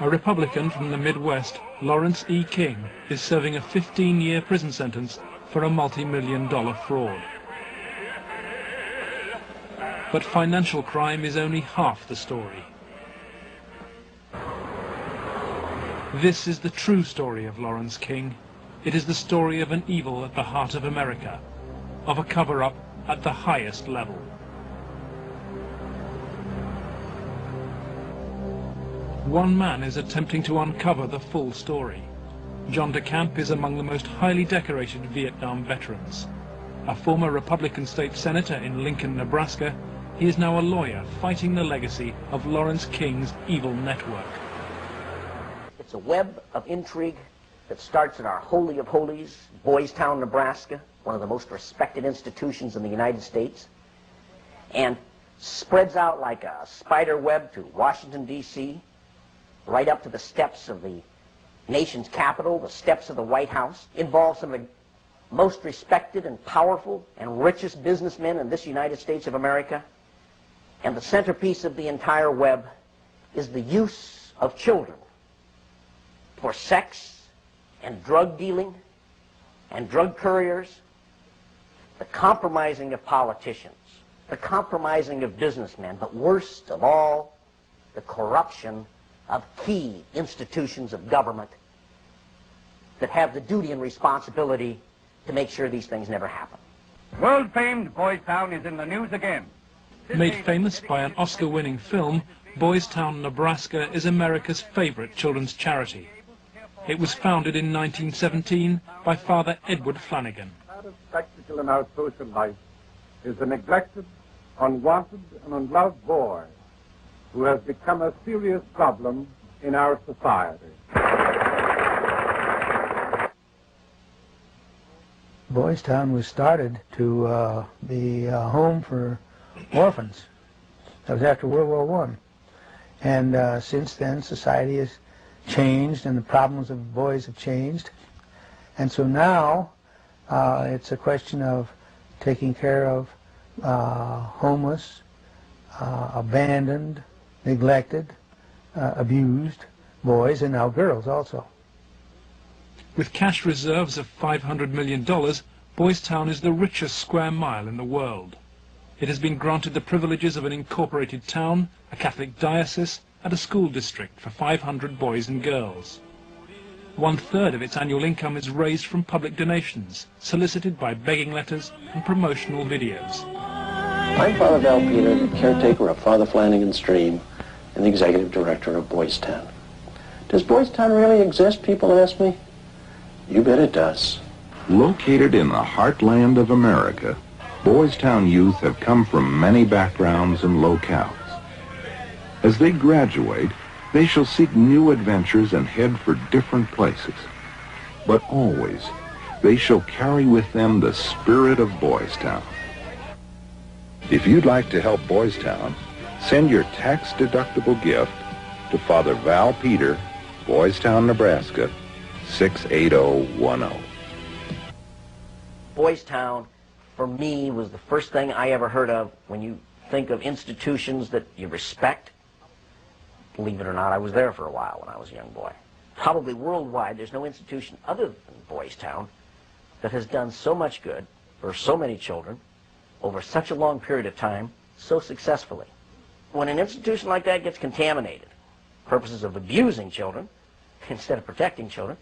A Republican from the Midwest, Lawrence E. King, is serving a 15-year prison sentence for a multi-million-dollar fraud. But financial crime is only half the story. This is the true story of Lawrence King. It is the story of an evil at the heart of America, of a cover-up at the highest level. One man is attempting to uncover the full story. John DeCamp is among the most highly decorated Vietnam veterans. A former Republican state senator in Lincoln, Nebraska, he is now a lawyer fighting the legacy of Lawrence King's evil network. It's a web of intrigue that starts in our Holy of Holies, Boys Town, Nebraska, one of the most respected institutions in the United States, and spreads out like a spider web to Washington, D.C., right up to the steps of the nation's capital, the steps of the White House. Involves some of the most respected and powerful and richest businessmen in this United States of America. And the centerpiece of the entire web is the use of children for sex and drug dealing and drug couriers, the compromising of politicians, the compromising of businessmen, but worst of all, the corruption of key institutions of government that have the duty and responsibility to make sure these things never happen. World-famed Boys Town is in the news again. Made famous by an Oscar-winning film, Boys Town, Nebraska is America's favorite children's charity. It was founded in 1917 by Father Edward Flanagan. The spectacle in our social life is a neglected, unwanted, and unloved boy who has become a serious problem in our society. Boys Town was started to be a home for orphans. That was after World War I. And since then, society has changed and the problems of boys have changed. And so now it's a question of taking care of homeless, abandoned, neglected, abused boys, and now girls also. With cash reserves of $500 million, Boys Town is the richest square mile in the world. It has been granted the privileges of an incorporated town, a Catholic diocese, and a school district for 500 boys and girls. 1/3 of its annual income is raised from public donations, solicited by begging letters and promotional videos. I'm Father Val Peter, the caretaker of Father Flanagan's Stream and the executive director of Boys Town. Does Boys Town really exist, people ask me? You bet it does. Located in the heartland of America, Boys Town youth have come from many backgrounds and locales. As they graduate, they shall seek new adventures and head for different places. But always, they shall carry with them the spirit of Boys Town. If you'd like to help Boys Town, send your tax-deductible gift to Father Val Peter, Boys Town, Nebraska, 68010. Boys Town, for me, was the first thing I ever heard of when you think of institutions that you respect. Believe it or not, I was there for a while when I was a young boy. Probably worldwide, there's no institution other than Boys Town that has done so much good for so many children over such a long period of time so successfully. When an institution like that gets contaminated, purposes of abusing children instead of protecting children,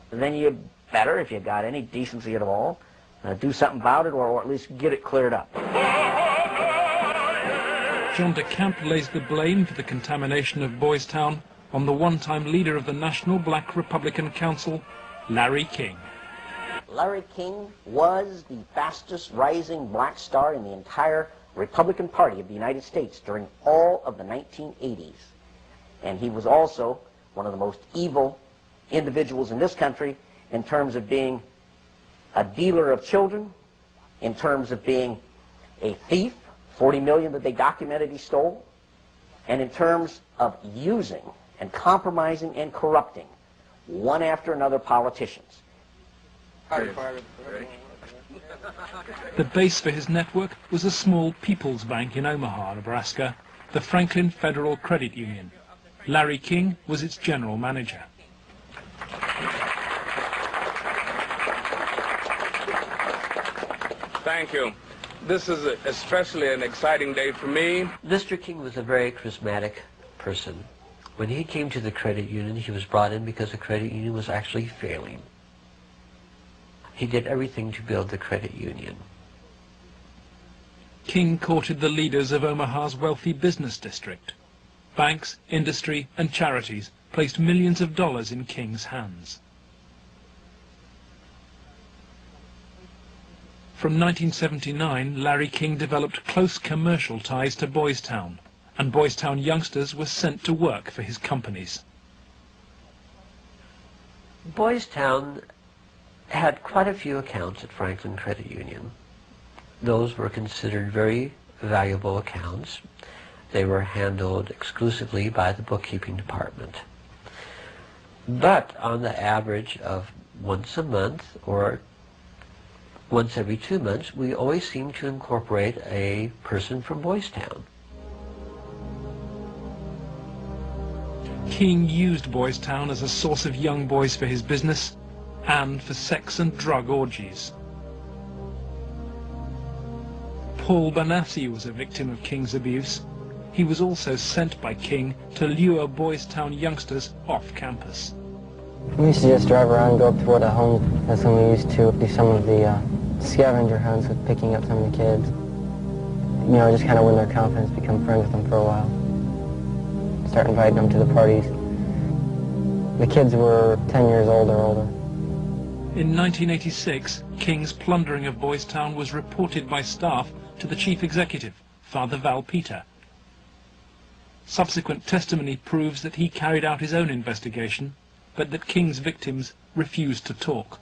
then you better, if you got any decency at all, do something about it, or at least get it cleared up. John DeCamp lays the blame for the contamination of Boys Town on the one-time leader of the National Black Republican Council, Larry King. Larry King was the fastest rising black star in the entire Republican Party of the United States during all of the 1980s. And he was also one of the most evil individuals in this country in terms of being a dealer of children, in terms of being a thief, 40 million that they documented he stole, and in terms of using and compromising and corrupting one after another politicians. The base for his network was a small People's Bank in Omaha, Nebraska, the Franklin Federal Credit Union. Larry King was its general manager. Thank you. This is especially an exciting day for me. Mr. King was a very charismatic person. When he came to the credit union, he was brought in because the credit union was actually failing. He did everything to build the credit union. King courted the leaders of Omaha's wealthy business district. Banks, industry, and charities placed millions of dollars in King's hands. From 1979, Larry King developed close commercial ties to Boys Town, and Boys Town youngsters were sent to work for his companies. Boys Town had quite a few accounts at Franklin Credit Union. Those were considered very valuable accounts. They were handled exclusively by the bookkeeping department. But on the average of once a month or once every 2 months, we always seemed to incorporate a person from Boys Town. King used Boys Town as a source of young boys for his business and for sex and drug orgies. Paul Banassi was a victim of King's abuse. He was also sent by King to lure Boys Town youngsters off campus. We used to just drive around and go up toward the home. That's when we used to do some of the scavenger hunts with picking up some of the kids. You know, just kind of win their confidence, become friends with them for a while. Start inviting them to the parties. The kids were 10 years old or older. In 1986, King's plundering of Boys Town was reported by staff to the chief executive, Father Val Peter. Subsequent testimony proves that he carried out his own investigation, but that King's victims refused to talk.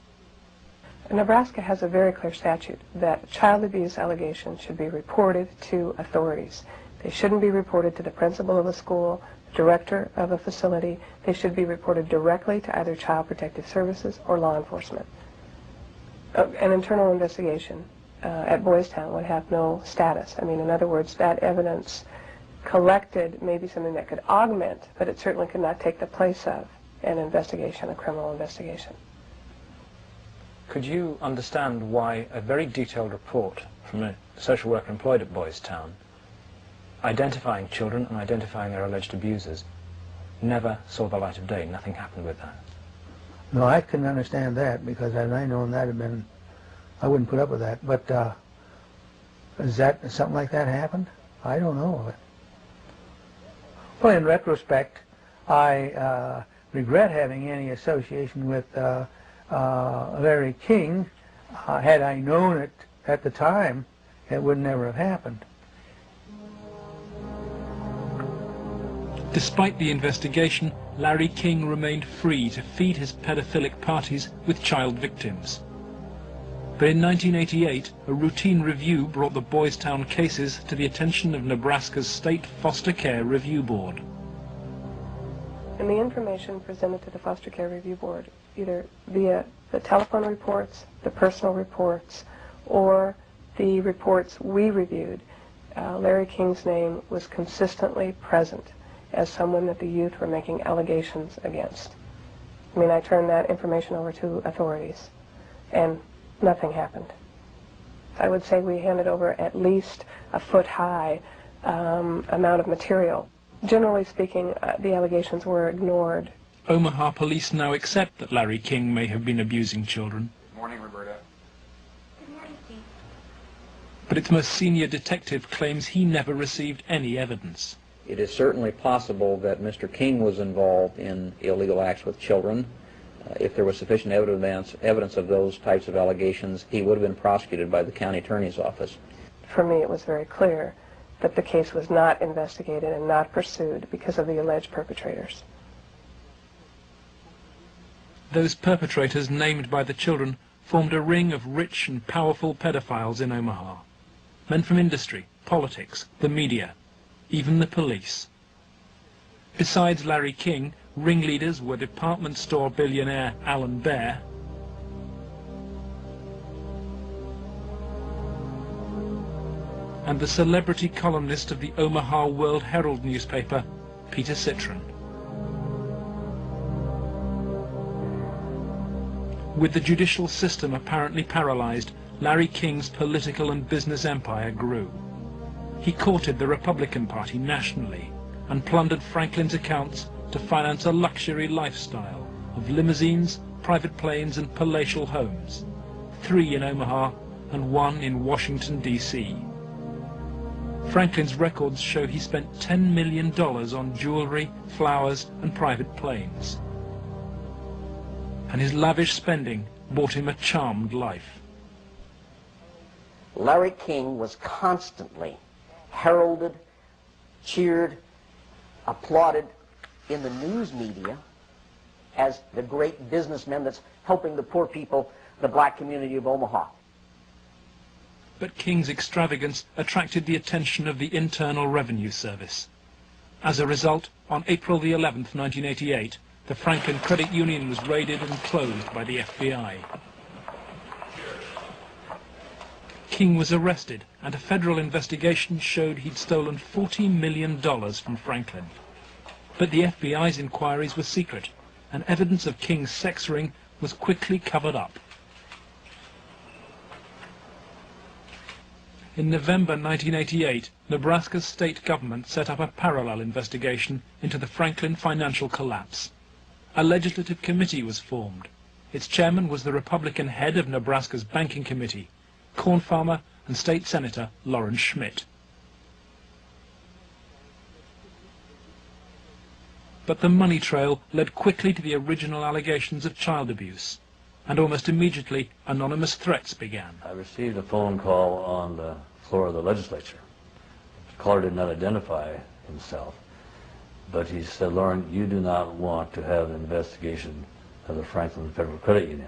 Nebraska has a very clear statute that child abuse allegations should be reported to authorities. They shouldn't be reported to the principal of a school, director of a facility. They should be reported directly to either Child Protective Services or law enforcement. An internal investigation at Boys Town would have no status. I mean, in other words, that evidence collected may be something that could augment, but it certainly could not take the place of an investigation, a criminal investigation. Could you understand why a very detailed report from a social worker employed at Boys Town, identifying children and identifying their alleged abusers, never saw the light of day? Nothing happened with that. No, I couldn't understand that, because had I known that had been, I wouldn't put up with that. But is that something like that happened? I don't know of it. Well, in retrospect, I regret having any association with Larry King. Had I known it at the time, it would never have happened. Despite the investigation, Larry King remained free to feed his pedophilic parties with child victims. But in 1988, a routine review brought the Boys Town cases to the attention of Nebraska's State Foster Care Review Board. And the information presented to the Foster Care Review Board, either via the telephone reports, the personal reports, or the reports we reviewed, Larry King's name was consistently present as someone that the youth were making allegations against. I mean, I turned that information over to authorities, and nothing happened. I would say we handed over at least a foot-high amount of material. Generally speaking, the allegations were ignored. Omaha police now accept that Larry King may have been abusing children. Good morning, Roberta. Good morning, Steve. But its most senior detective claims he never received any evidence. It is certainly possible that Mr. King was involved in illegal acts with children. If there was sufficient evidence of those types of allegations, he would have been prosecuted by the county attorney's office. For me, it was very clear that the case was not investigated and not pursued because of the alleged perpetrators. Those perpetrators named by the children formed a ring of rich and powerful pedophiles in Omaha. Men from industry, politics, the media, even the police. Besides Larry King, ringleaders were department store billionaire Alan Baer, and the celebrity columnist of the Omaha World Herald newspaper, Peter Citron. With the judicial system apparently paralyzed, Larry King's political and business empire grew. He courted the Republican Party nationally and plundered Franklin's accounts to finance a luxury lifestyle of limousines, private planes and palatial homes, 3 in Omaha and 1 in Washington, D.C. Franklin's records show he spent $10 million on jewelry, flowers and private planes. And his lavish spending bought him a charmed life. Larry King was constantly heralded, cheered, applauded in the news media as the great businessman that's helping the poor people, the black community of Omaha. But King's extravagance attracted the attention of the Internal Revenue Service. As a result, on April the 11th, 1988, the Franklin Credit Union was raided and closed by the FBI. King was arrested, and a federal investigation showed he'd stolen $40 million from Franklin. But the FBI's inquiries were secret, and evidence of King's sex ring was quickly covered up. In November 1988, Nebraska's state government set up a parallel investigation into the Franklin financial collapse. A legislative committee was formed. Its chairman was the Republican head of Nebraska's banking committee, corn farmer and state senator Lawrence Schmidt. But the money trail led quickly to the original allegations of child abuse, and almost immediately anonymous threats began. I received a phone call on the floor of the legislature. The caller did not identify himself, but he said, "Lauren, you do not want to have an investigation of the Franklin Federal Credit Union."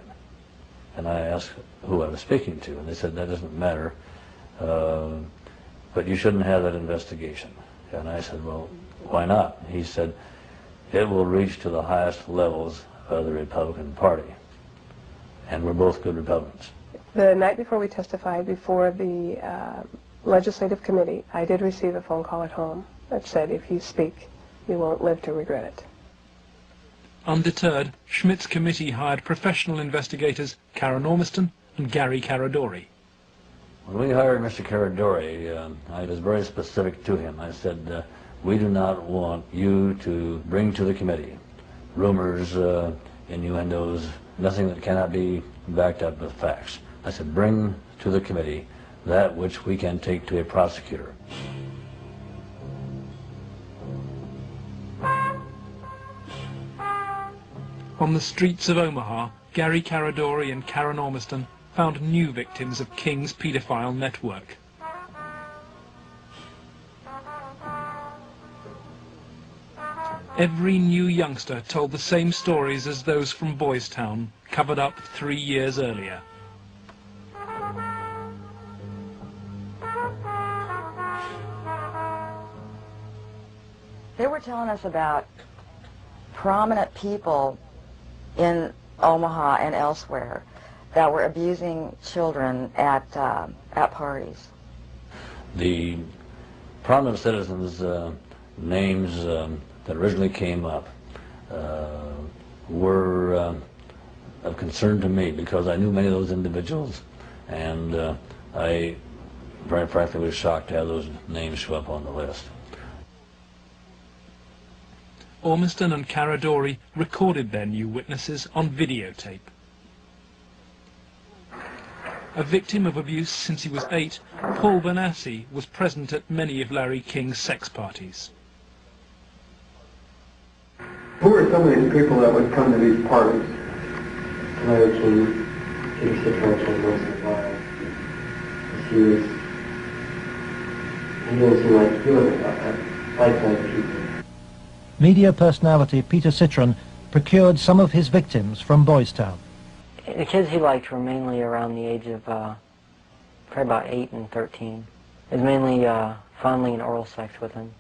And I asked who I was speaking to, and they said, "That doesn't matter, but you shouldn't have that investigation." And I said, "Well, why not?" He said, "It will reach to the highest levels of the Republican Party." And we're both good Republicans. The night before we testified before the legislative committee, I did receive a phone call at home that said, "If you speak, you won't live to regret it." Undeterred, Schmidt's committee hired professional investigators Karen Ormiston and Gary Caradori. When we hired Mr. Caradori, I was very specific to him. I said, "We do not want you to bring to the committee rumors, innuendos, nothing that cannot be backed up with facts." I said, "Bring to the committee that which we can take to a prosecutor." On the streets of Omaha, Gary Caradori and Karen Ormiston found new victims of King's paedophile network. Every new youngster told the same stories as those from Boys Town, covered up 3 years earlier. They were telling us about prominent people in Omaha and elsewhere that were abusing children at parties. The prominent citizens' names that originally came up were of concern to me because I knew many of those individuals, and I very frankly was shocked to have those names show up on the list. Ormiston and Caradori recorded their new witnesses on videotape. A victim of abuse since he was 8, Paul Benassi was present at many of Larry King's sex parties. Who were some of these people that would come to these parties? Larry King, Peter Citron, Wilson Lyle. He didn't seem like he was a like people. Media personality Peter Citron procured some of his victims from Boys Town. The kids he liked were mainly around the age of probably about 8 and 13. It was mainly fondling and oral sex with them.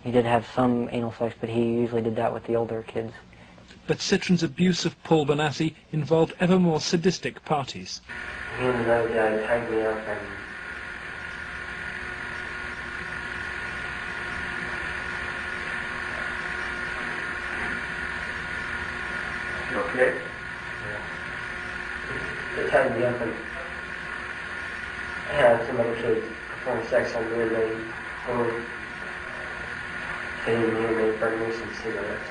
He did have some anal sex, but he usually did that with the older kids. But Citron's abuse of Paul Benassi involved ever more sadistic parties. He was tied me up and Okay. time the infant had some other kids perform sex on me, and they were feeding me and they burned me some cigarettes.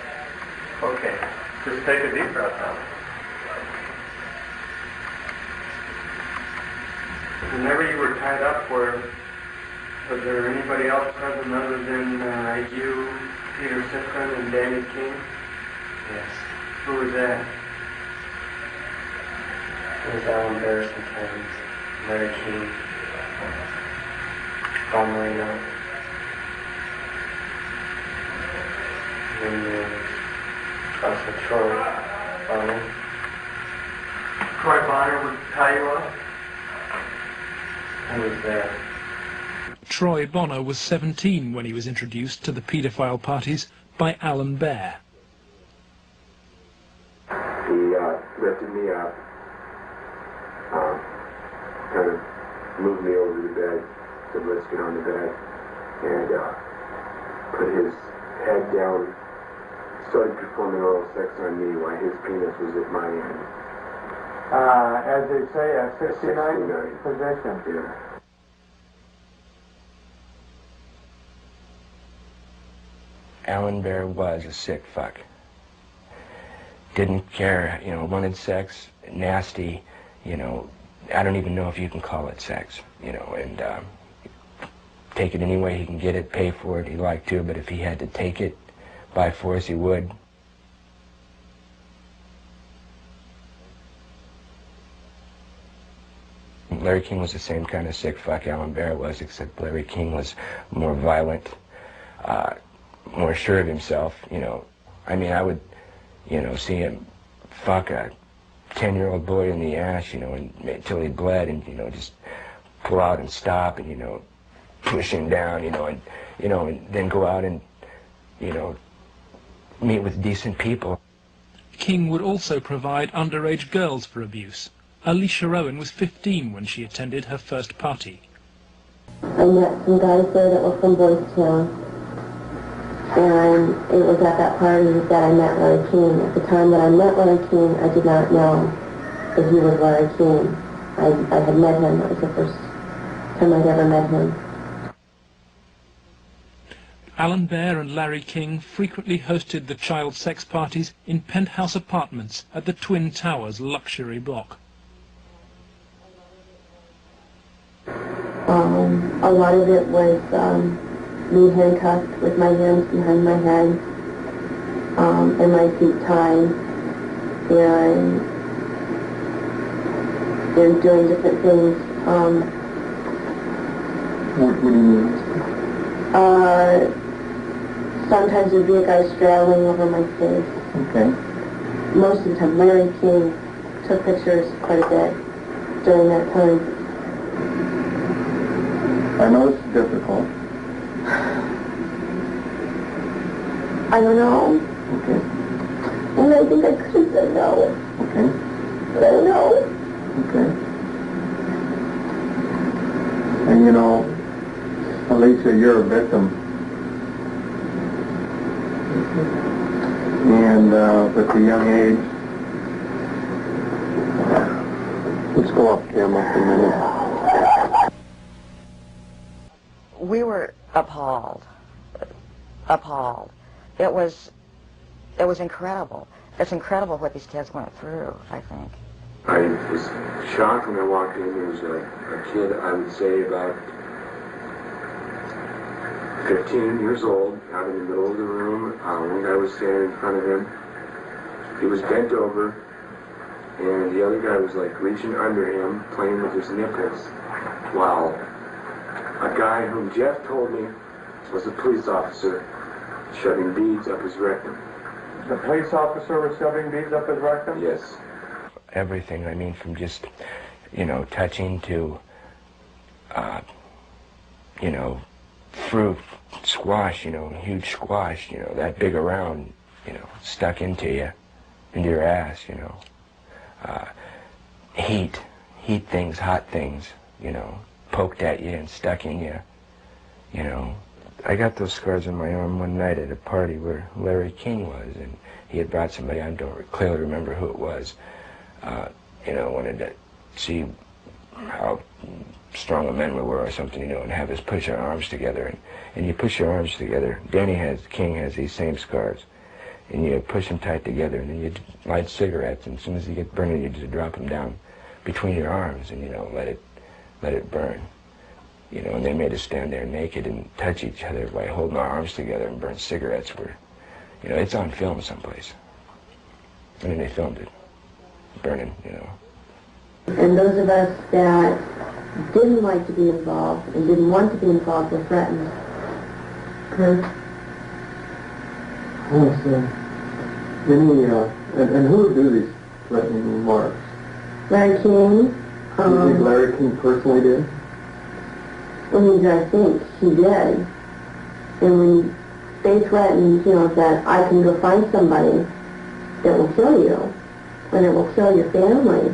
Okay. Just take a deep breath now. Whenever you were tied up, was there anybody else present other than you, Peter Citron, and Danny King? Yes. Who was that? It was Alan Bear sometimes, Larry King, Paul Marino, and then also Troy Bonner. Troy Bonner would tie you up? I was there. Troy Bonner was 17 when he was introduced to the paedophile parties by Alan Bear. He lifted me up, kind of moved me over to the bed, said let's get on the bed, and put his head down, started performing oral sex on me while his penis was at my end. As they say, a 69 position. Yeah. Alan Bear was a sick fuck. Didn't care, wanted sex, nasty, I don't even know if you can call it sex, and take it any way he can get it, pay for it, he liked to, but if he had to take it by force, he would. Larry King was the same kind of sick fuck Alan Bear was, except Larry King was more violent, more sure of himself, I mean, I would, see him fuck a 10-year-old boy in the ass, until he bled, and, just pull out and stop, and, push him down, and then go out and, meet with decent people. King would also provide underage girls for abuse. Alicia Owen was 15 when she attended her first party. I met some guys there that were from Boys Town, and it was at that party that I met Larry King. At the time that I met Larry King, I did not know that he was Larry King. I had met him. That was the first time I'd ever met him. Alan Bear and Larry King frequently hosted the child sex parties in penthouse apartments at the Twin Towers luxury block. A lot of it was me handcuffed with my hands behind my head and my feet tied, and doing different things. What do you mean? Sometimes there'd be a guy straddling over my face. Okay. Most of the time, Larry King took pictures quite a bit during that time. I know it's difficult. I don't know. Okay. And I think I could have said no. Okay. But I don't know. Okay. And Alicia, you're a victim. And at the young age, let's go off camera for a minute. We were appalled. It was incredible. It's incredible what these kids went through, I think. I was shocked when I walked in. There was a kid, I would say about 15 years old, out in the middle of the room. One guy was standing in front of him. He was bent over, and the other guy was like reaching under him, playing with his nipples, while a guy whom Jeff told me was a police officer shoving beads up his rectum. The police officer was shoving beads up his rectum? Yes. Everything, I mean, from just, touching to, fruit, squash, huge squash, that big around, stuck into you, into your ass, heat things, hot things, poked at you and stuck in you, I got those scars on my arm one night at a party where Larry King was, and he had brought somebody, I don't clearly remember who it was, wanted to see how strong of men we were or something, you know, and have us push our arms together. And you push your arms together. King has these same scars. And you push them tight together, and then you light cigarettes, and as soon as you get burning, you just drop them down between your arms and, you know, let it burn. You know, and they made us stand there naked and touch each other by holding our arms together and burn cigarettes. You know, it's on film someplace. I mean, they filmed it, burning, you know. And those of us that didn't like to be involved and didn't want to be involved were threatened. I see. And who would do these threatening remarks? Larry King. You think Larry King personally did? I think he did. And when they threatened, you know, that I can go find somebody that will kill you, and it will kill your family,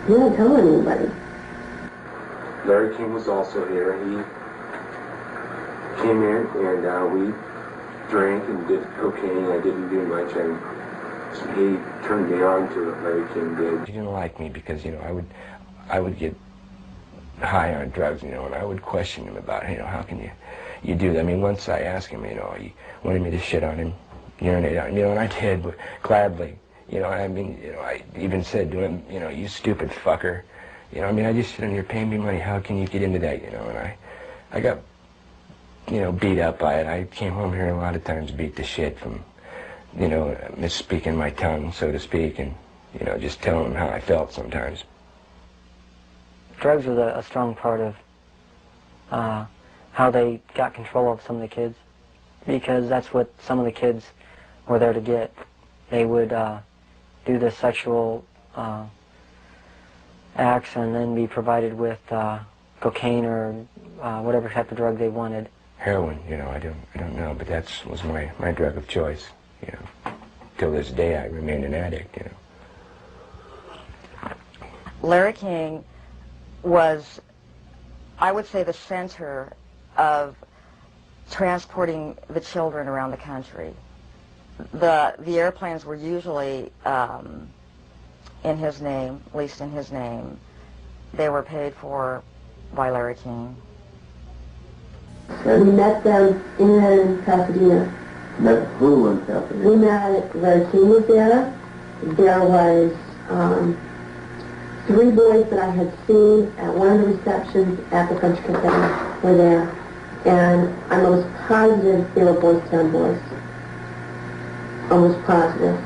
he didn't tell anybody. Larry King was also here. He came in and we drank and did cocaine. I didn't do much. He turned me on to it, Larry King did. He didn't like me because, you know, I would get high on drugs, you know, and I would question him about, you know, how can you do that? I mean, once I asked him, you know, he wanted me to shit on him, urinate on him, you know, and I did gladly, you know. I mean, you know, I even said to him, you know, you stupid fucker, you know. I mean, I just sit in here paying me money. How can you get into that, you know? And I got, you know, beat up by it. I came home here a lot of times beat to shit from, you know, misspeaking my tongue, so to speak, and, you know, just telling them how I felt sometimes. Drugs was a strong part of how they got control of some of the kids, because that's what some of the kids were there to get. They would do the sexual acts and then be provided with cocaine or whatever type of drug they wanted. Heroin, you know, I don't know, but that was my drug of choice, you know. Till this day I remain an addict, you know. Larry King was, I would say, the center of transporting the children around the country. The airplanes were usually in his name, at least in his name. They were paid for by Larry King. We met them in Pasadena. Met who in Pasadena? We met, Larry King was there. There was 3 boys that I had seen at one of the receptions at the French Cafe were there. And I'm almost positive they were Boys Town boys. Almost positive.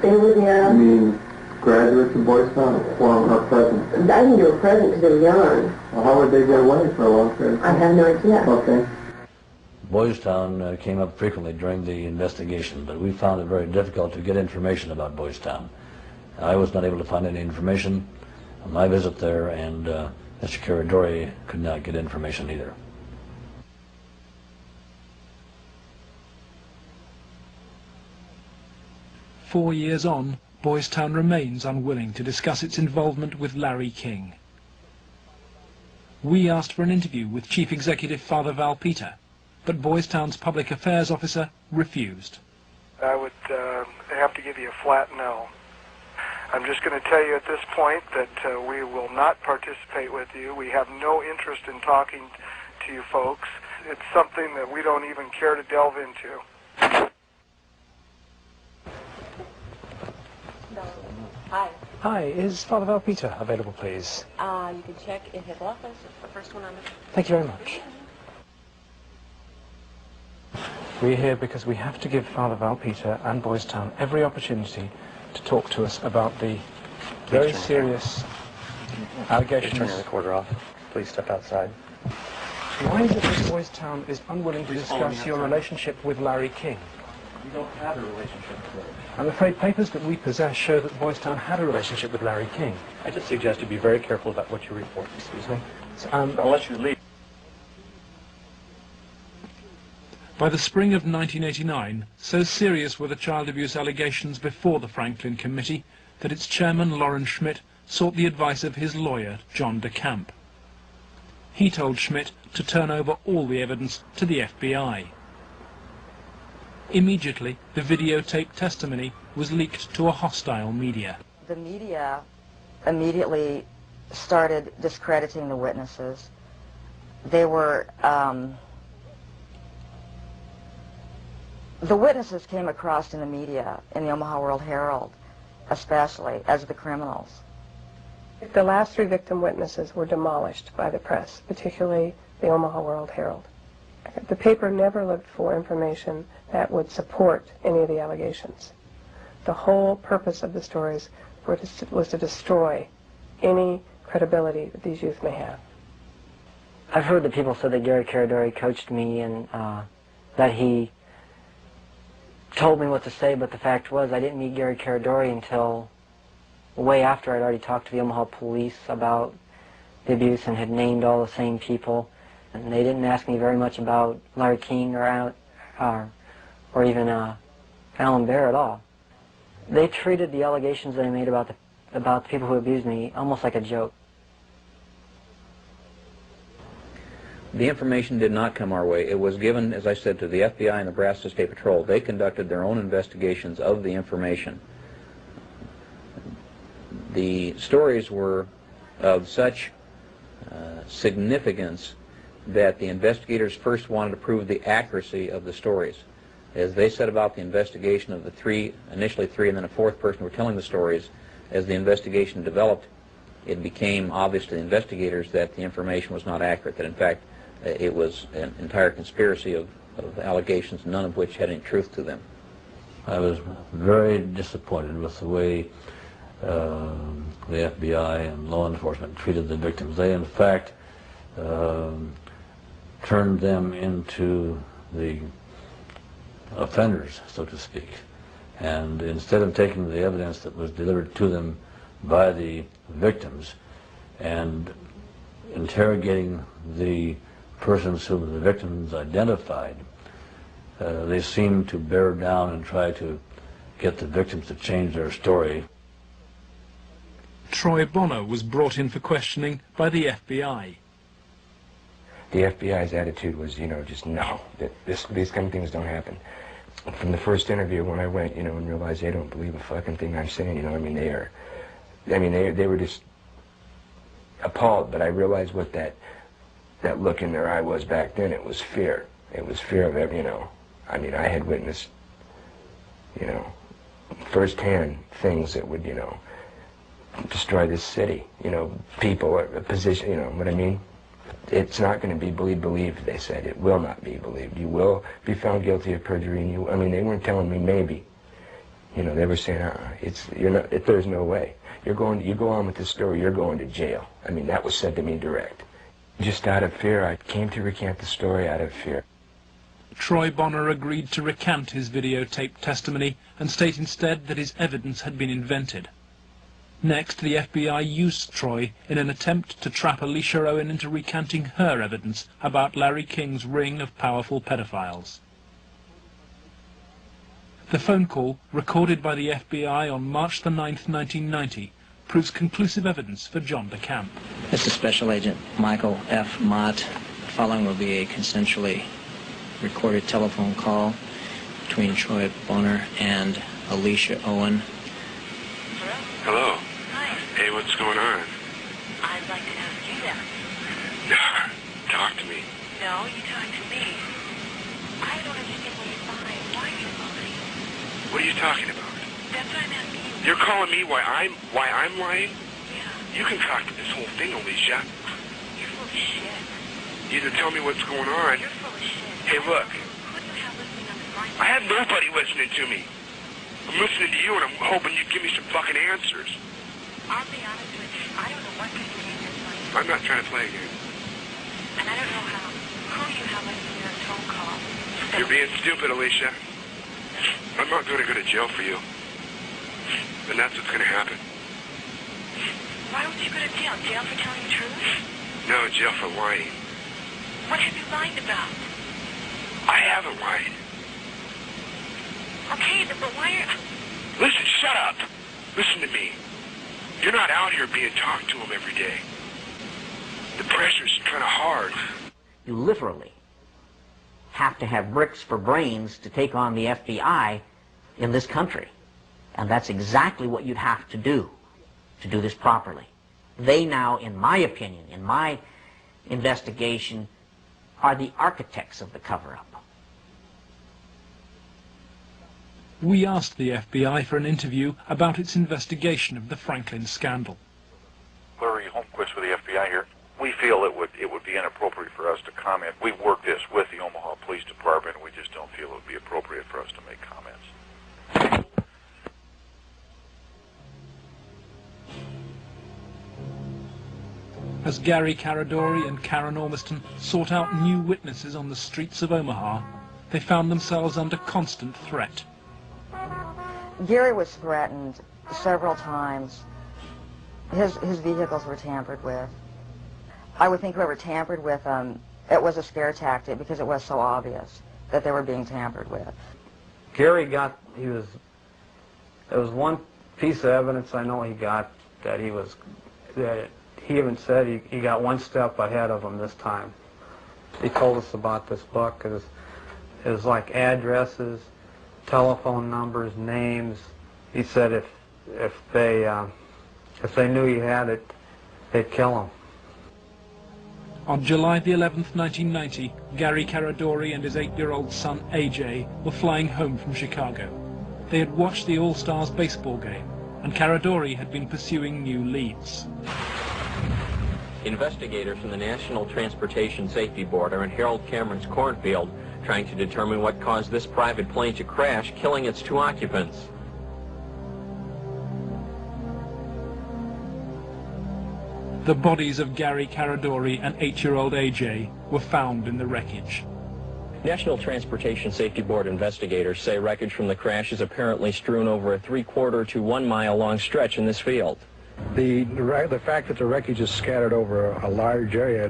They were there. You mean graduates of Boys Town or present? I think they were present because they were young. Well, how would they get away for a long period of time? I have no idea. Okay. Boys Town came up frequently during the investigation, but we found it very difficult to get information about Boys Town. I was not able to find any information on my visit there, and Mr. Caradori could not get information either. "4 years on, Boys Town remains unwilling to discuss its involvement with Larry King. We asked for an interview with Chief Executive Father Val Peter, but Boys Town's public affairs officer refused. I would have to give you a flat no. I'm just going to tell you at this point that we will not participate with you. We have no interest in talking to you folks. It's something that we don't even care to delve into. Hi. Hi, is Father Val Peter available, please? You can check in his office. It's the first one on the... Thank you very much. We're here because we have to give Father Val Peter and Boys Town every opportunity to talk to us about the very serious allegations. Please turn your recorder off. Please step outside. Why is it that Boys Town is unwilling to discuss your relationship with Larry King? We don't have a relationship with Larry. I'm afraid papers that we possess show that Boys Town had a relationship with Larry King. I just suggest you be very careful about what you report. Excuse me? So, unless you leave. By the spring of 1989, so serious were the child abuse allegations before the Franklin Committee that its chairman, Lawrence Schmidt, sought the advice of his lawyer, John DeCamp. He told Schmidt to turn over all the evidence to the FBI. Immediately, the videotape testimony was leaked to a hostile media. The media immediately started discrediting the witnesses. They were, the witnesses came across in the media, in the Omaha World-Herald, especially, as the criminals. The last 3 victim witnesses were demolished by the press, particularly the Omaha World-Herald. The paper never looked for information that would support any of the allegations. The whole purpose of the stories was to destroy any credibility that these youth may have. I've heard that people said that Gary Caradori coached me and that he told me what to say, but the fact was I didn't meet Gary Caradori until way after I'd already talked to the Omaha police about the abuse and had named all the same people. And they didn't ask me very much about Larry King or even Alan Bear at all. They treated the allegations that I made about the people who abused me almost like a joke. The information did not come our way. It was given, as I said, to the FBI and Nebraska State Patrol. They conducted their own investigations of the information. The stories were of such significance that the investigators first wanted to prove the accuracy of the stories. As they set about the investigation of the 3, initially 3, and then a 4th person who were telling the stories, as the investigation developed, it became obvious to the investigators that the information was not accurate, that in fact it was an entire conspiracy of allegations, none of which had any truth to them. I was very disappointed with the way the FBI and law enforcement treated the victims. They, in fact, turned them into the offenders, so to speak. And instead of taking the evidence that was delivered to them by the victims and interrogating the persons whom the victims identified, they seemed to bear down and try to get the victims to change their story. Troy Bonner was brought in for questioning by the FBI. The FBI's attitude was, just no, that these kind of things don't happen. From the first interview when I went, and realized they don't believe a fucking thing I'm saying, they were just appalled, but I realized what that look in their eye was back then. It was fear. It was fear of I had witnessed, firsthand things that would, destroy this city, people, a position, what I mean? It's not going to be believed, they said. It will not be believed. You will be found guilty of perjury, and they weren't telling me maybe. They were saying, there's no way. You go on with this story, you're going to jail. That was said to me direct. Just out of fear, I came to recant the story out of fear. Troy Bonner agreed to recant his videotape testimony and state instead that his evidence had been invented. Next, the FBI used Troy in an attempt to trap Alicia Owen into recanting her evidence about Larry King's ring of powerful pedophiles. The phone call, recorded by the FBI on March the 9th, 1990, proves conclusive evidence for John DeCamp. This is Special Agent Michael F. Mott. The following will be a consensually recorded telephone call between Troy Bonner and Alicia Owen. Hello. Hi. Hey, what's going on? I'd like to ask you that. Talk to me. No, you talk to me. I don't understand what you're lying. Why are you lying? What are you talking about? That's what I'm asking you. You're calling me why I'm lying? Yeah. You concocted this whole thing, Alicia. You're full of shit. You either tell me what's going on. You're full of shit. Hey, look. Who do you have listening on this line? I have nobody listening to me. I'm listening to you, and I'm hoping you give me some fucking answers. I'll be honest with you. I don't know what kind of game you're playing. I'm not trying to play a game. And I don't know who you have listening on this phone call. You're being stupid, Alicia. I'm not going to go to jail for you. And that's what's going to happen. Why would you go to jail? Jail for telling the truth? No, jail for lying. What have you lied about? I haven't lied. Okay, but why are... Listen, shut up. Listen to me. You're not out here being talked to them every day. The pressure's kind of hard. You literally have to have bricks for brains to take on the FBI in this country. And that's exactly what you'd have to do this properly. They now, in my opinion, in my investigation, are the architects of the cover-up. We asked the FBI for an interview about its investigation of the Franklin scandal. Larry Holmquist with the FBI here. We feel it would be inappropriate for us to comment. We've worked this with the Omaha Police Department, and we just don't feel it would be appropriate for us to make comments. As Gary Caradori and Karen Ormiston sought out new witnesses on the streets of Omaha, they found themselves under constant threat. Gary was threatened several times. His vehicles were tampered with. I would think whoever tampered with them, it was a scare tactic because it was so obvious that they were being tampered with. Gary there was one piece of evidence I know he got that he even said he got one step ahead of him this time. He told us about this book. It was like addresses, telephone numbers, names. He said if they knew he had it, they'd kill him. On July the 11th, 1990, Gary Caradori and his 8-year-old son, AJ, were flying home from Chicago. They had watched the All-Stars baseball game, and Caradori had been pursuing new leads. Investigators from the National Transportation Safety Board are in Harold Cameron's cornfield trying to determine what caused this private plane to crash, killing its 2 occupants. The bodies of Gary Caradori and 8-year-old AJ were found in the wreckage. National Transportation Safety Board investigators say wreckage from the crash is apparently strewn over a 3/4 to 1 mile long stretch in this field. The fact that the wreckage is scattered over a large area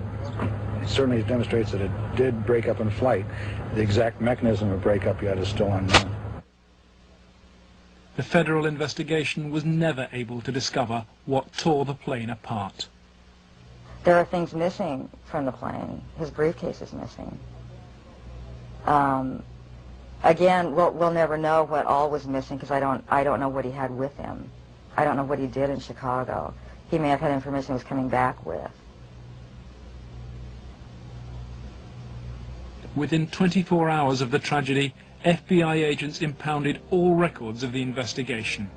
certainly demonstrates that it did break up in flight. The exact mechanism of breakup yet is still unknown. The federal investigation was never able to discover what tore the plane apart. There are things missing from the plane. His briefcase is missing. Again, we'll never know what all was missing because I don't know what he had with him. I don't know what he did in Chicago. He may have had information he was coming back with. Within 24 hours of the tragedy, FBI agents impounded all records of the investigation.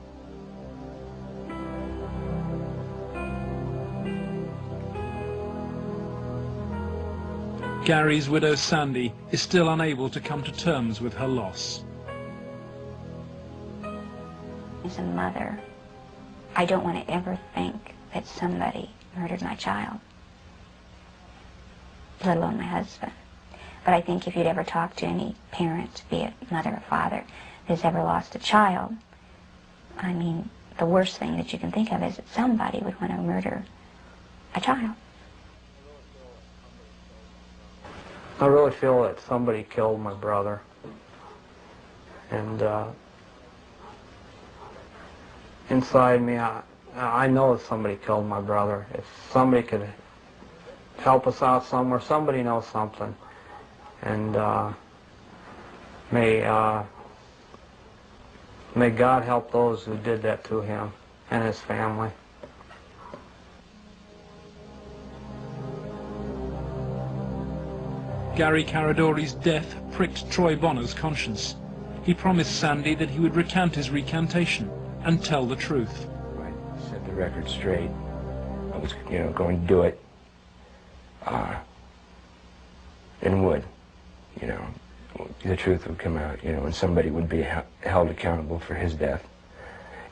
Gary's widow, Sandy, is still unable to come to terms with her loss. As a mother, I don't want to ever think that somebody murdered my child, let alone my husband. But I think if you'd ever talk to any parent, be it mother or father, who's ever lost a child, I mean, the worst thing that you can think of is that somebody would want to murder a child. I really feel that somebody killed my brother. And inside me, I know that somebody killed my brother. If somebody could help us out somewhere, somebody knows something. And may God help those who did that to him and his family. Gary Caradori's death pricked Troy Bonner's conscience. He promised Sandy that he would recount his recantation and tell the truth. I set the record straight. I was, going to do it. And would, the truth would come out, and somebody would be held accountable for his death.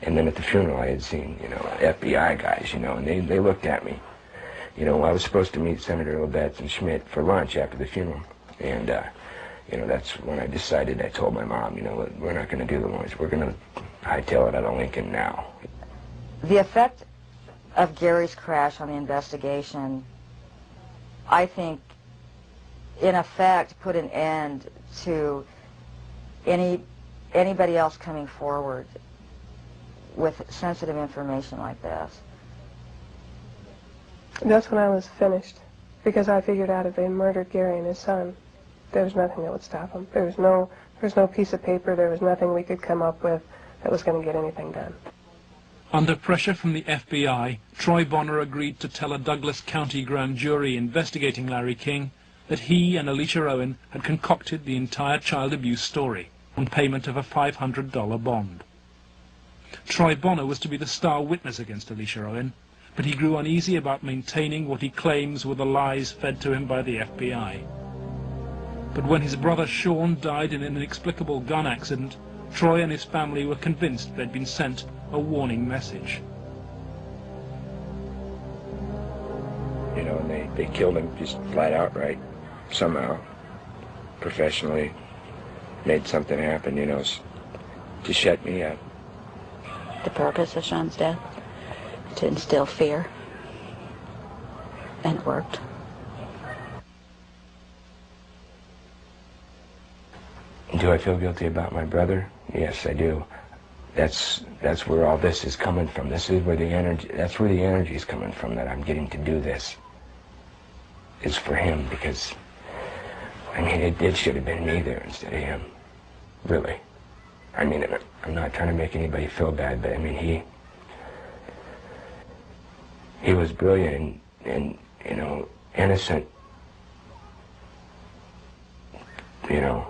And then at the funeral I had seen, FBI guys, and they looked at me. I was supposed to meet Senator Labetz and Schmidt for lunch after the funeral. And, that's when I decided, I told my mom, we're not going to do the lunch. We're going to hightail it out of Lincoln now. The effect of Gary's crash on the investigation, I think, in effect, put an end to anybody else coming forward with sensitive information like this. That's when I was finished, because I figured out if they murdered Gary and his son, There's nothing that would stop him. There's no piece of paper, there was nothing we could come up with that was going to get anything done. Under pressure from the FBI, Troy Bonner agreed to tell a Douglas County grand jury investigating Larry King that he and Alicia Owen had concocted the entire child abuse story on payment of a $500 bond. Troy Bonner was to be the star witness against Alicia Owen, but he grew uneasy about maintaining what he claims were the lies fed to him by the FBI. But when his brother Sean died in an inexplicable gun accident, Troy and his family were convinced they'd been sent a warning message. You know, and they killed him just flat outright, somehow, professionally, made something happen, you know, to shut me up. The purpose of Sean's death? To instill fear. And it worked. Do I feel guilty about my brother? Yes, I do. That's where all this is coming from. This is where the energy, that's where the energy is coming from that I'm getting to do this. It's for him because, I mean, it should have been me there instead of him. Really. I mean, I'm not trying to make anybody feel bad, but I mean, he was brilliant and you know, innocent. You know,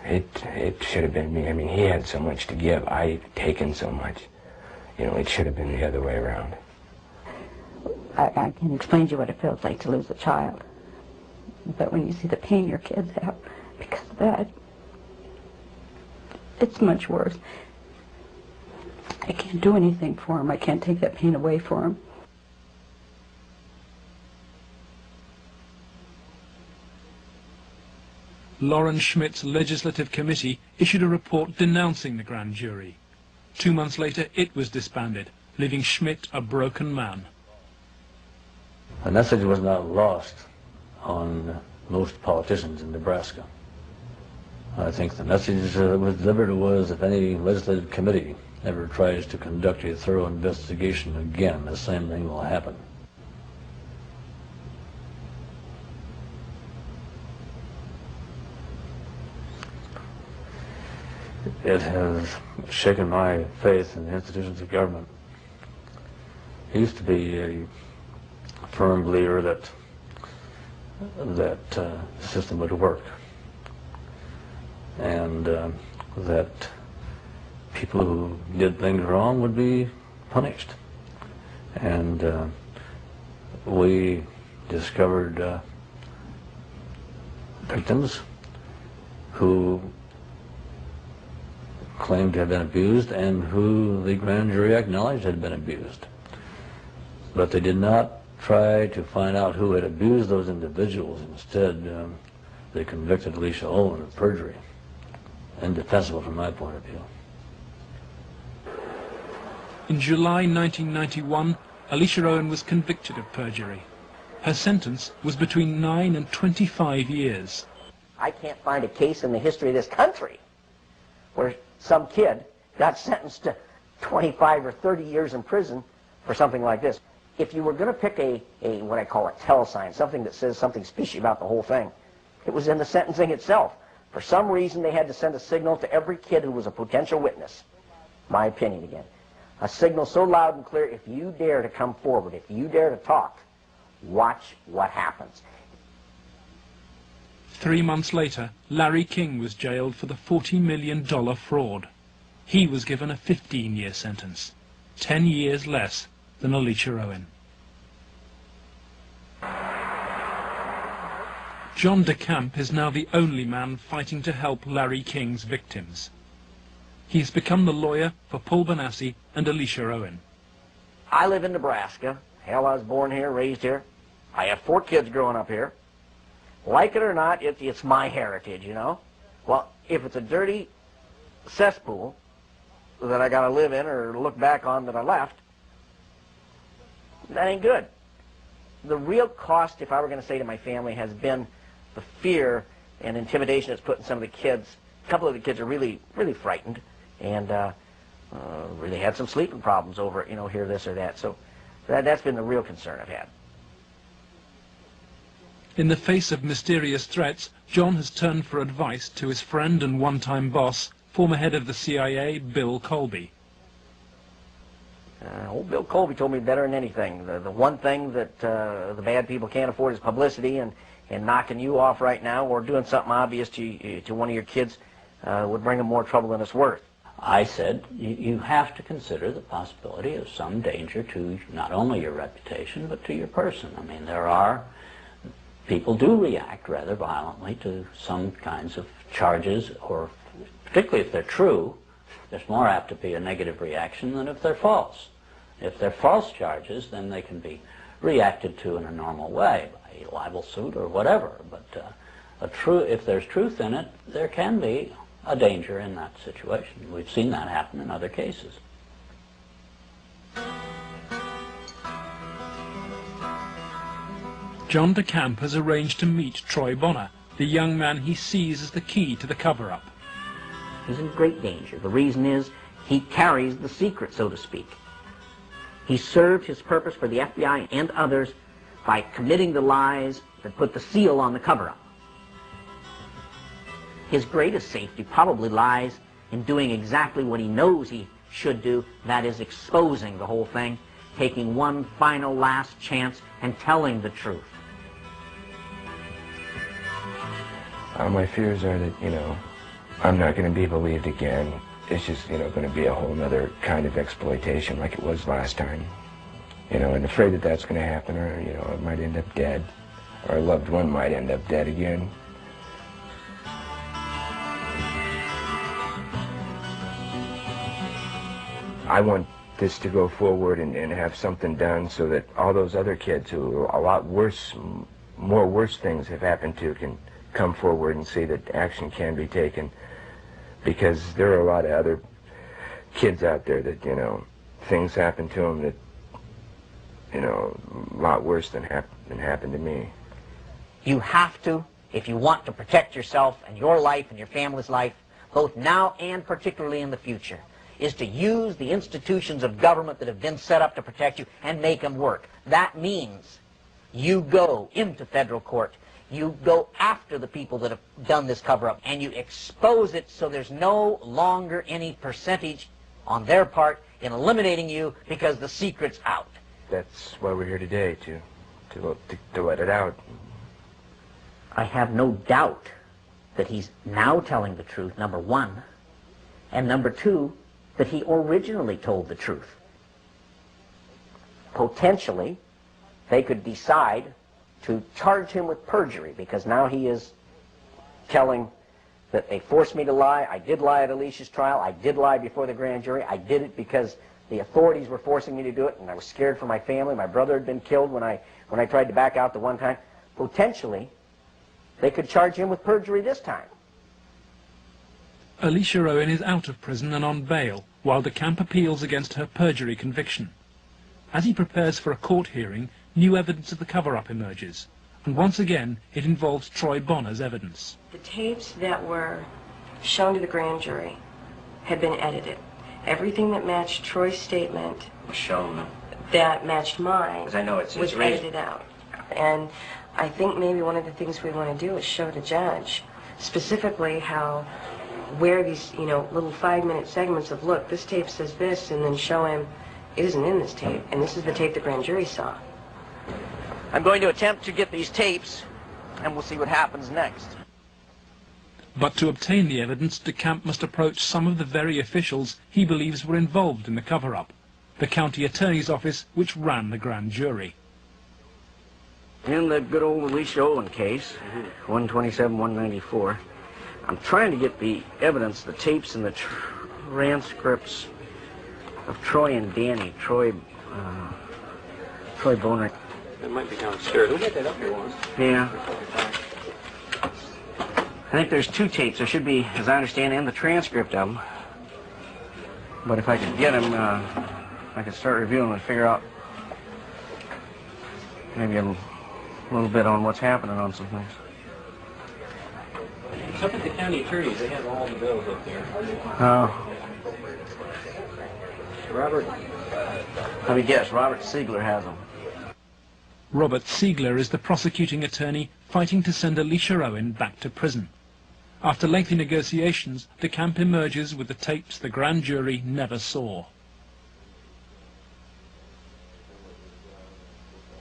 it should have been me. I mean, he had so much to give. I've taken so much. You know, it should have been the other way around. I can explain to you what it feels like to lose a child. But when you see the pain your kids have because of that, it's much worse. I can't do anything for them. I can't take that pain away for them. Lauren Schmidt's legislative committee issued a report denouncing the grand jury. 2 months later, it was disbanded, leaving Schmidt a broken man. The message was not lost on most politicians in Nebraska. I think the message that was delivered was, if any legislative committee ever tries to conduct a thorough investigation again, the same thing will happen. It has shaken my faith in the institutions of government. I used to be a firm believer that the system would work, and that people who did things wrong would be punished. And we discovered victims who claimed to have been abused and who the grand jury acknowledged had been abused. But they did not try to find out who had abused those individuals. Instead, they convicted Alicia Owen of perjury. Indefensible from my point of view. In July 1991, Alicia Owen was convicted of perjury. Her sentence was between 9 and 25 years. I can't find a case in the history of this country where some kid got sentenced to 25 or 30 years in prison for something like this. If you were going to pick a what I call a tell sign, something that says something special about the whole thing, it was in the sentencing itself. For some reason, they had to send a signal to every kid who was a potential witness. My opinion again. A signal so loud and clear, if you dare to come forward, if you dare to talk, watch what happens. 3 months later, Larry King was jailed for the $40 million fraud. He was given a 15-year sentence, 10 years less than Alicia Owen. John DeCamp is now the only man fighting to help Larry King's victims. He has become the lawyer for Paul Benassi and Alicia Owen. I live in Nebraska. Hell, I was born here, raised here. I have 4 kids growing up here. Like it or not, it's my heritage, you know. Well, if it's a dirty cesspool that I got to live in or look back on that I left, that ain't good. The real cost, if I were going to say to my family, has been the fear and intimidation it's put in some of the kids. A couple of the kids are really, really frightened and really had some sleeping problems over, you know, hear this or that. So that's been the real concern I've had. In the face of mysterious threats, John has turned for advice to his friend and one-time boss, former head of the CIA, Bill Colby. Old Bill Colby told me better than anything. The one thing that the bad people can't afford is publicity, and knocking you off right now or doing something obvious to one of your kids would bring them more trouble than it's worth. I said, you have to consider the possibility of some danger to not only your reputation, but to your person. I mean, people do react rather violently to some kinds of charges, or particularly if they're true, there's more apt to be a negative reaction than if they're false. If they're false charges, then they can be reacted to in a normal way, by a libel suit or whatever. But if there's truth in it, there can be a danger in that situation. We've seen that happen in other cases. John DeCamp has arranged to meet Troy Bonner, the young man he sees as the key to the cover-up. He's in great danger. The reason is he carries the secret, so to speak. He served his purpose for the FBI and others by committing the lies that put the seal on the cover-up. His greatest safety probably lies in doing exactly what he knows he should do, that is exposing the whole thing, taking one final last chance and telling the truth. My fears are that, I'm not going to be believed again. It's just, going to be a whole other kind of exploitation like it was last time. And afraid that that's going to happen, or, I might end up dead, or a loved one might end up dead again. I want this to go forward and have something done so that all those other kids who a lot worse, more worse things have happened to can come forward and see that action can be taken, because there are a lot of other kids out there that, things happen to them that, a lot worse than happened to me. You have to, if you want to protect yourself and your life and your family's life, both now and particularly in the future, is to use the institutions of government that have been set up to protect you and make them work. That means you go into federal court, you go after the people that have done this cover-up, and you expose it so there's no longer any percentage on their part in eliminating you because the secret's out. That's why we're here today, to let it out. I have no doubt that he's now telling the truth, number one, and number two, that he originally told the truth. Potentially, they could decide to charge him with perjury, because now he is telling that they forced me to lie. I did lie at Alicia's trial. I did lie before the grand jury. I did it because the authorities were forcing me to do it, and I was scared for my family. My brother had been killed when I tried to back out the one time. Potentially, they could charge him with perjury this time. Alicia Owen is out of prison and on bail, while DeCamp appeals against her perjury conviction. As he prepares for a court hearing, new evidence of the cover-up emerges, and once again it involves Troy Bonner's evidence. The tapes that were shown to the grand jury had been edited. Everything that matched Troy's statement Was shown. that matched mine 'Cause I know it's was his reason. edited out. And I think maybe one of the things we want to do is show the judge specifically where these, little 5-minute segments of, look, this tape says this, and then show him it isn't in this tape, and this is the tape the grand jury saw. I'm going to attempt to get these tapes, and we'll see what happens next. But to obtain the evidence, DeCamp must approach some of the very officials he believes were involved in the cover-up, the county attorney's office which ran the grand jury. In the good old Alicia Owen case, 127-194, I'm trying to get the evidence, the tapes and the transcripts of Troy and Danny, Troy Bonner. It might be downstairs. We'll get that up here once. Yeah. I think there's 2 tapes. There should be, as I understand, and the transcript of them. But if I could get them, I could start reviewing them and figure out maybe a little bit on what's happening on some things. It's up at the county attorneys. They have all the bills up there. Robert, let me guess, Robert Siegler has them. Robert Siegler is the prosecuting attorney fighting to send Alicia Owen back to prison. After lengthy negotiations, DeCamp emerges with the tapes the grand jury never saw.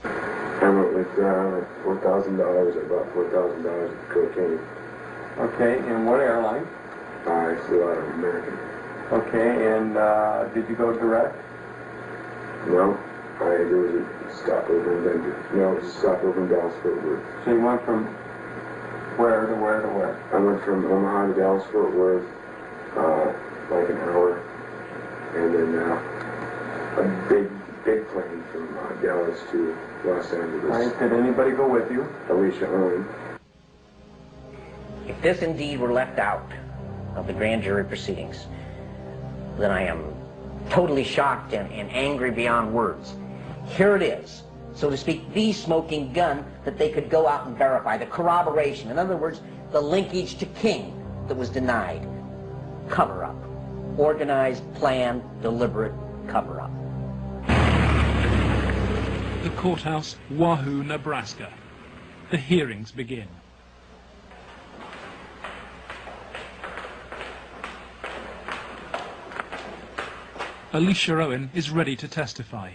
I went with $4,000. I bought $4,000 of cocaine. Okay, and what airline? I flew out of American. Okay, and did you go direct? No, there was a stopover in Denver. No, it was a stopover in Dallas-Fort Worth. So you went from where to where to where? I went from Omaha to Dallas-Fort Worth, like an hour, and then a big plane from Dallas to Los Angeles. Right. Did anybody go with you? Alicia Owen. If this indeed were left out of the grand jury proceedings, then I am totally shocked and angry beyond words. Here it is, so to speak, the smoking gun that they could go out and verify, the corroboration. In other words, the linkage to King that was denied. Cover-up. Organized, planned, deliberate cover-up. The courthouse, Wahoo, Nebraska. The hearings begin. Alicia Owen is ready to testify.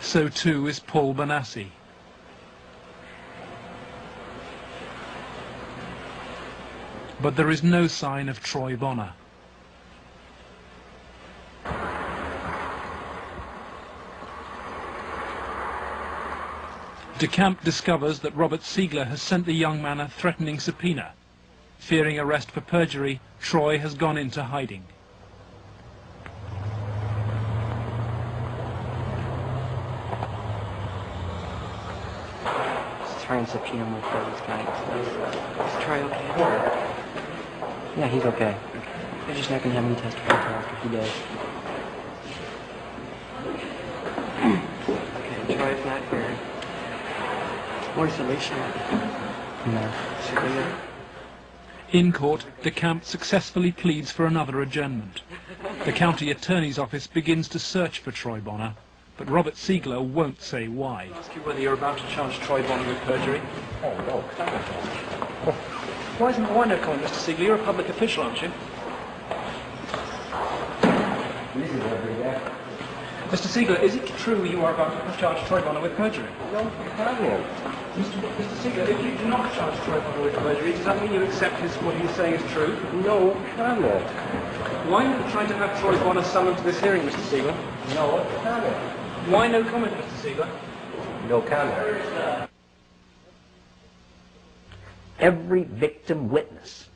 So too is Paul Benassi. But there is no sign of Troy Bonner. DeCamp discovers that Robert Siegler has sent the young man a threatening subpoena. Fearing arrest for perjury, Troy has gone into hiding. Let's try and subpoena him with those guys. Is Troy okay? Yeah, he's okay. They're just not going to have him testify until after he does. Okay, Troy's not here. Where's Alicia? No. Is she there? In court, DeCamp successfully pleads for another adjournment. The county attorney's office begins to search for Troy Bonner, but Robert Siegler won't say why. I'll ask you whether you're about to charge Troy Bonner with perjury. Oh, no. Why no comment, Mr. Siegler? You're a public official, aren't you? Mr. Siegler, is it true you are about to charge Troy Bonner with perjury? No comment. Mr. Siegler, if you do not charge Troy Bonner with perjury, does that mean you accept what he's saying is true? No comment. Why are you trying to have Troy Bonner summoned to this hearing, Mr. Siegler? No comment. Why no comment, Mr. Siegler? No comment. Every victim witness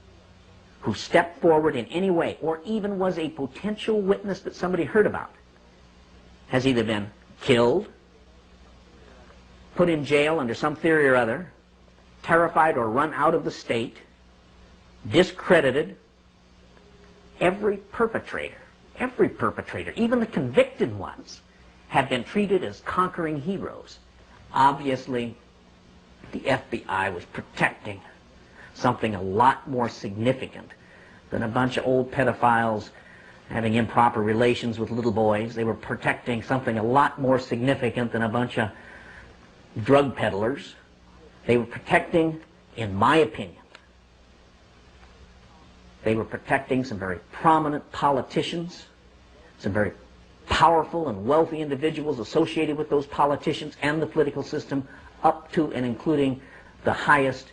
who stepped forward in any way, or even was a potential witness that somebody heard about, has either been killed, put in jail under some theory or other, terrified or run out of the state, discredited. Every perpetrator, even the convicted ones, have been treated as conquering heroes. Obviously, the FBI was protecting something a lot more significant than a bunch of old pedophiles having improper relations with little boys. They were protecting something a lot more significant than a bunch of drug peddlers. They were protecting, in my opinion, they were protecting some very prominent politicians, some very powerful and wealthy individuals associated with those politicians and the political system, up to and including the highest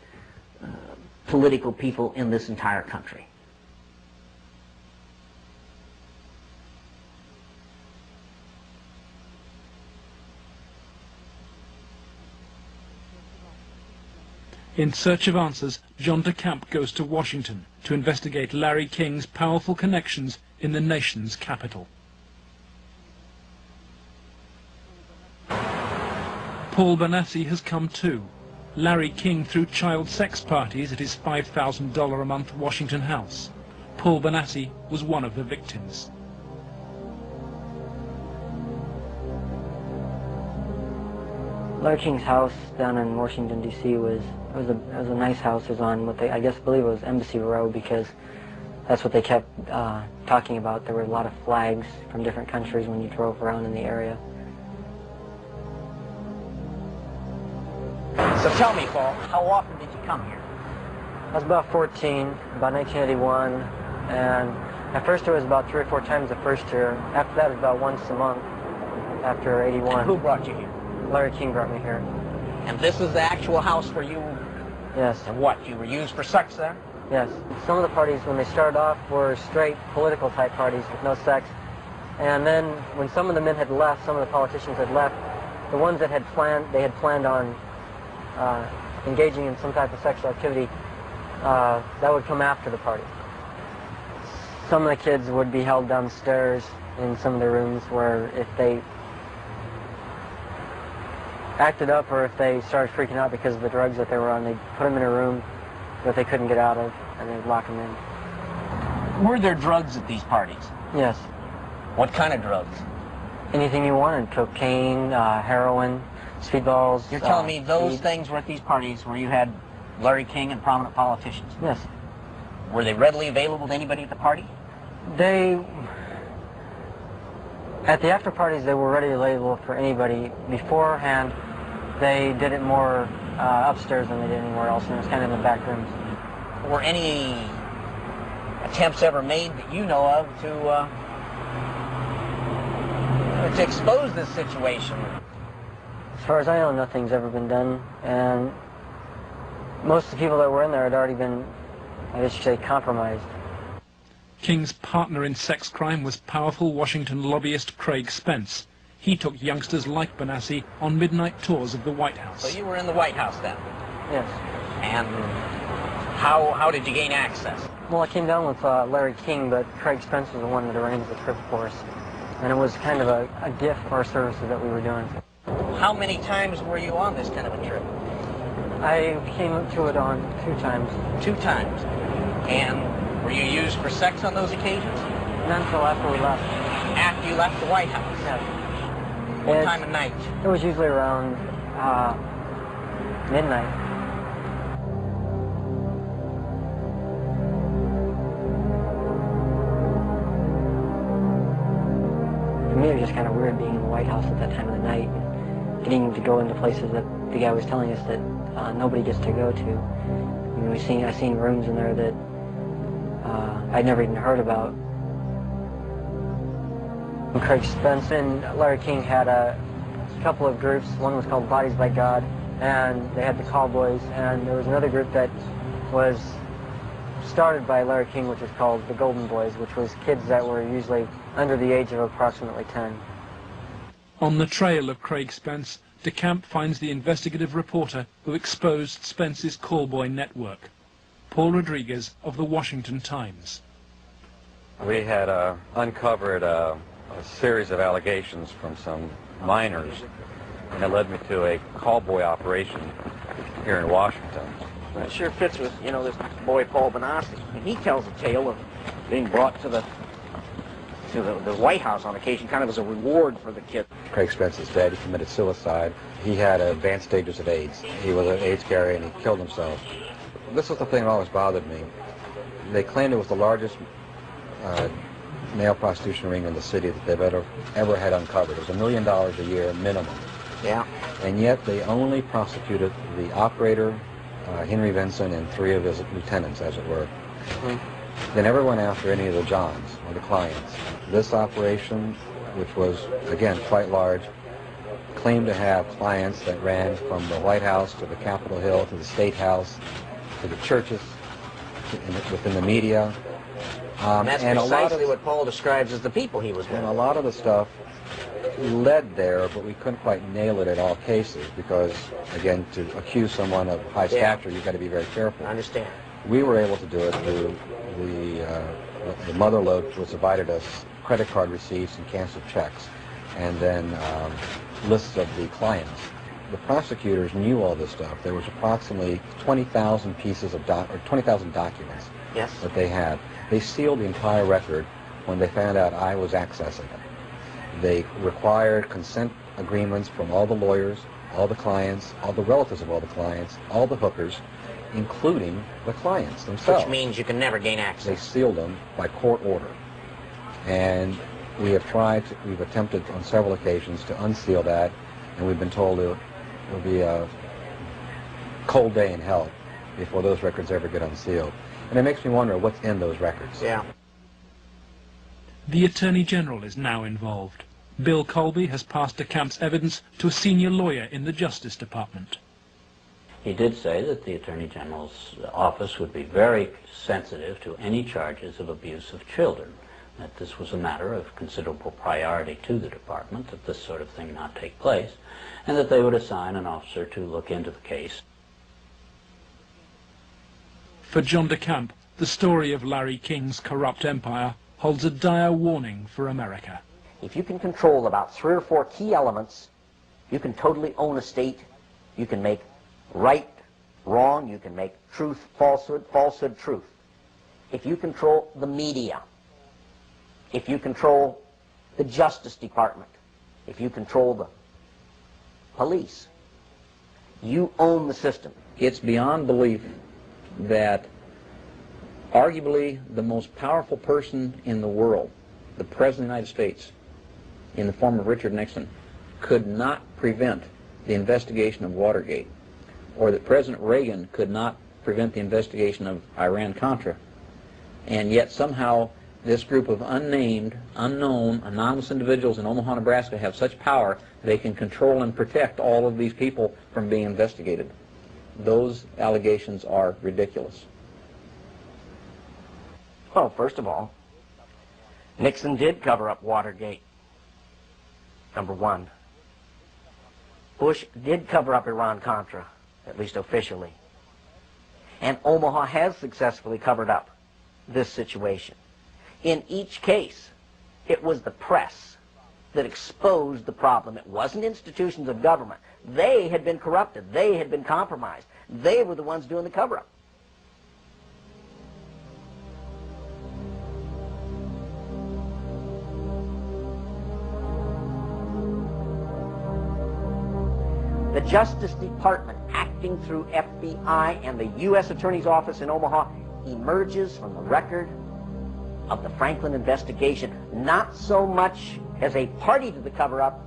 political people in this entire country. In search of answers, John DeCamp goes to Washington to investigate Larry King's powerful connections in the nation's capital. Paul Benassi has come too. Larry King threw child sex parties at his $5,000 a month Washington house. Paul Benassi was one of the victims. Larry King's house down in Washington, D.C. was a nice house. It was on what I believe it was Embassy Row, because That's what they kept talking about. There were a lot of flags from different countries when you drove around in the area. So tell me, Paul, how often did you come here? I was about 14, about 1981, and at first it was about 3 or 4 times the first year. After that it was about once a month after 81. And who brought you here? Larry King brought me here. And this is the actual house where you... Yes. And what, you were used for sex there? Yes. Some of the parties, when they started off, were straight political type parties with no sex. And then when some of the men had left, some of the politicians had left, the ones that had planned on engaging in some type of sexual activity, that would come after the party. Some of the kids would be held downstairs in some of the rooms where if they acted up or if they started freaking out because of the drugs that they were on, they'd put them in a room that they couldn't get out of, and they'd lock them in. Were there drugs at these parties? Yes. What kind of drugs? Anything you wanted. Cocaine, heroin, speedballs. You're telling me those speed. things were at these parties where you had Larry King and prominent politicians? Yes. Were they readily available to anybody at the party? At the after parties, they were readily available for anybody. Beforehand, they did it more upstairs than they did anywhere else, and it was kind of in the back rooms. Were any attempts ever made that you know of to expose this situation? As far as I know, nothing's ever been done, and most of the people that were in there had already been, I guess you say, compromised. King's partner in sex crime was powerful Washington lobbyist Craig Spence. He took youngsters like Benassi on midnight tours of the White House. So you were in the White House then? Yes. And how did you gain access? Well, I came down with Larry King, but Craig Spence was the one that arranged the trip for us. And it was kind of a gift for our services that we were doing. How many times were you on this kind of a trip? I came to it on 2 times. 2 times. And were you used for sex on those occasions? Not until after we left. After you left the White House? Yes. What time of night? It was usually around midnight. For me, it was just kind of weird being in the White House at that time of the night, and getting to go into places that the guy was telling us that nobody gets to go to. I mean, I seen rooms in there that I'd never even heard about. Craig Spence and Larry King had a couple of groups. One was called Bodies by God, and they had the Cowboys, and there was another group that was started by Larry King, which was called the Golden Boys, which was kids that were usually under the age of approximately 10. On the trail of Craig Spence, DeCamp finds the investigative reporter who exposed Spence's callboy network, Paul Rodriguez of the Washington Times. We had uncovered a series of allegations from some minors, and it led me to a callboy operation here in Washington. It sure fits with, this boy Paul Benassi. And he tells a tale of being brought to the White House on occasion, kind of as a reward for the kid. Craig Spence's dad, he committed suicide. He had advanced stages of AIDS. He was an AIDS carrier, and he killed himself. This was the thing that always bothered me. They claimed it was the largest male prostitution ring in the city that they've ever had uncovered. It was $1 million a year minimum. Yeah. And yet they only prosecuted the operator, Henry Vinson, and 3 of his lieutenants, as it were. They never went after any of the Johns or the clients. This operation, which was, again, quite large, claimed to have clients that ran from the White House to the Capitol Hill to the State House to the churches, within the media. And that's precisely what Paul describes as the people he was with. And a lot of the stuff led there, but we couldn't quite nail it at all cases because, again, to accuse someone of high stature, you've got to be very careful. I understand. We were able to do it through the mother lode, which provided us credit card receipts and canceled checks, and then lists of the clients. The prosecutors knew all this stuff. There was approximately 20,000 pieces of 20,000 documents that they had. They sealed the entire record when they found out I was accessing it. They required consent agreements from all the lawyers, all the clients, all the relatives of all the clients, all the hookers, including the clients themselves. Which means you can never gain access. They sealed them by court order. And we've attempted on several occasions to unseal that, and we've been told it'll be a cold day in hell before those records ever get unsealed. And it makes me wonder what's in those records. Yeah. The Attorney General is now involved. Bill Colby has passed DeCamp's evidence to a senior lawyer in the Justice Department. He did say that the Attorney General's office would be very sensitive to any charges of abuse of children, that this was a matter of considerable priority to the department, that this sort of thing not take place, and that they would assign an officer to look into the case. For John DeCamp, the story of Larry King's corrupt empire holds a dire warning for America. If you can control about 3 or 4 key elements, you can totally own a state. You can make right wrong. You can make truth falsehood, falsehood truth. If you control the media, if you control the Justice Department, if you control the police, you own the system. It's beyond belief that arguably the most powerful person in the world, the President of the United States, in the form of Richard Nixon, could not prevent the investigation of Watergate, or that President Reagan could not prevent the investigation of Iran-Contra, and yet somehow this group of unnamed, unknown, anonymous individuals in Omaha, Nebraska have such power they can control and protect all of these people from being investigated. Those allegations are ridiculous. Well, first of all, Nixon did cover up Watergate, number one. Bush did cover up Iran-Contra, at least officially. And Omaha has successfully covered up this situation. In each case, it was the press that exposed the problem. It wasn't institutions of government. They had been corrupted. They had been compromised. They were the ones doing the cover-up. The Justice Department, acting through FBI and the U.S. Attorney's Office in Omaha, emerges from the record of the Franklin investigation, not so much as a party to the cover-up,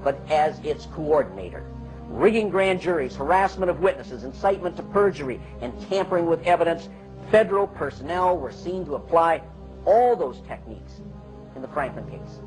but as its coordinator. Rigging grand juries, harassment of witnesses, incitement to perjury, and tampering with evidence, federal personnel were seen to apply all those techniques in the Franklin case.